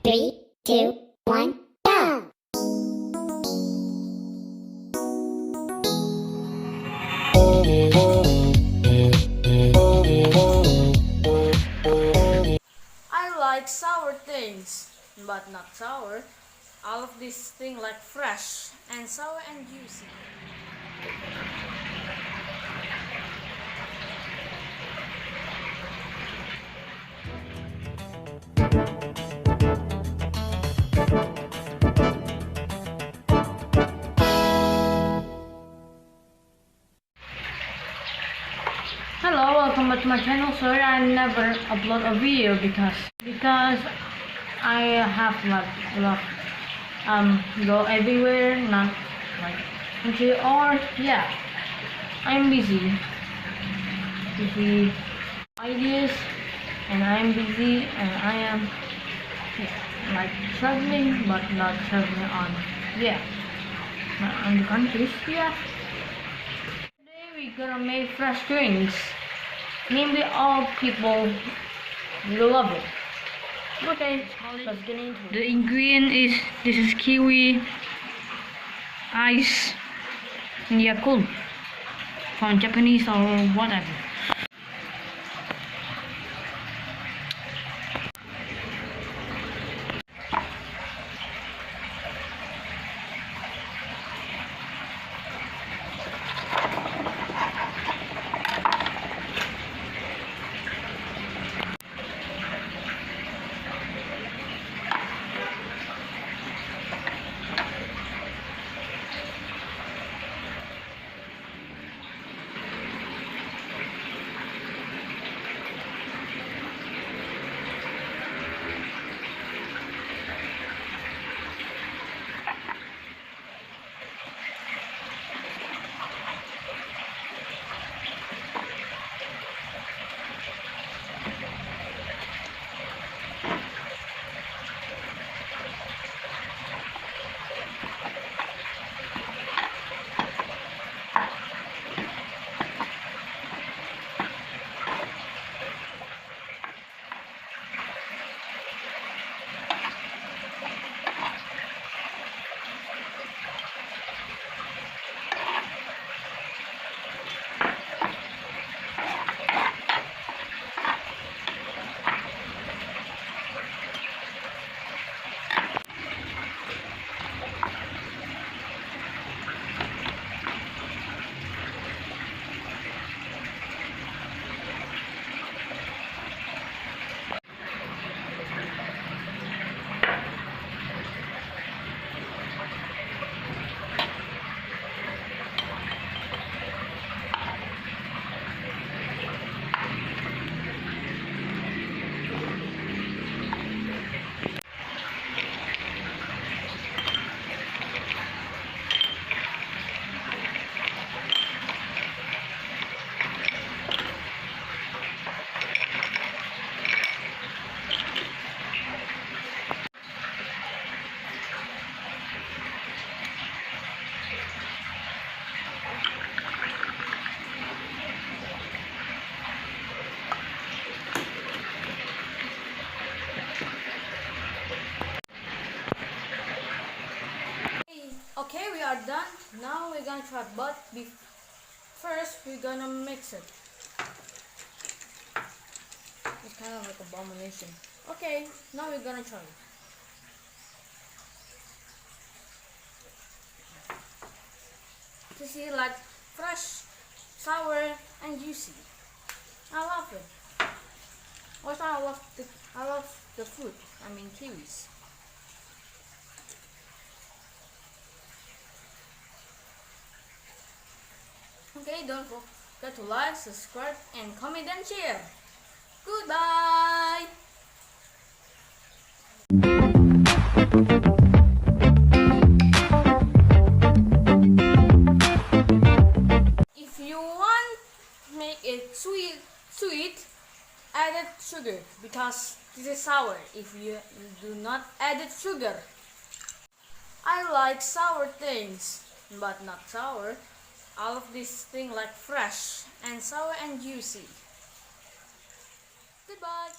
3, 2, 1, go! I like sour things, but not sour. All of these things like fresh and sour and juicy. Hello, welcome back to my channel. Sorry I never upload a video because I have go everywhere, not like country, or yeah, I'm busy ideas, and I'm busy, and I am like traveling, but not traveling on not on the countries. Today we're gonna make fresh drinks. Namely, all people will love it. Okay, let's get into it. The ingredient is this is kiwi, ice, and Yakult from Japanese or whatever. Okay, we are done. Now we're gonna try, but first we're gonna mix it. It's kind of like abomination. Okay, now we're gonna try. To see like fresh, sour, and juicy. I love it. Also, I love the fruit. I mean kiwis. Okay, don't forget to like, subscribe, and comment and share. Goodbye! If you want make it sweet, add sugar because this is sour. If you do not add sugar. I like sour things, but not sour. All of these things like fresh and sour and juicy. Goodbye.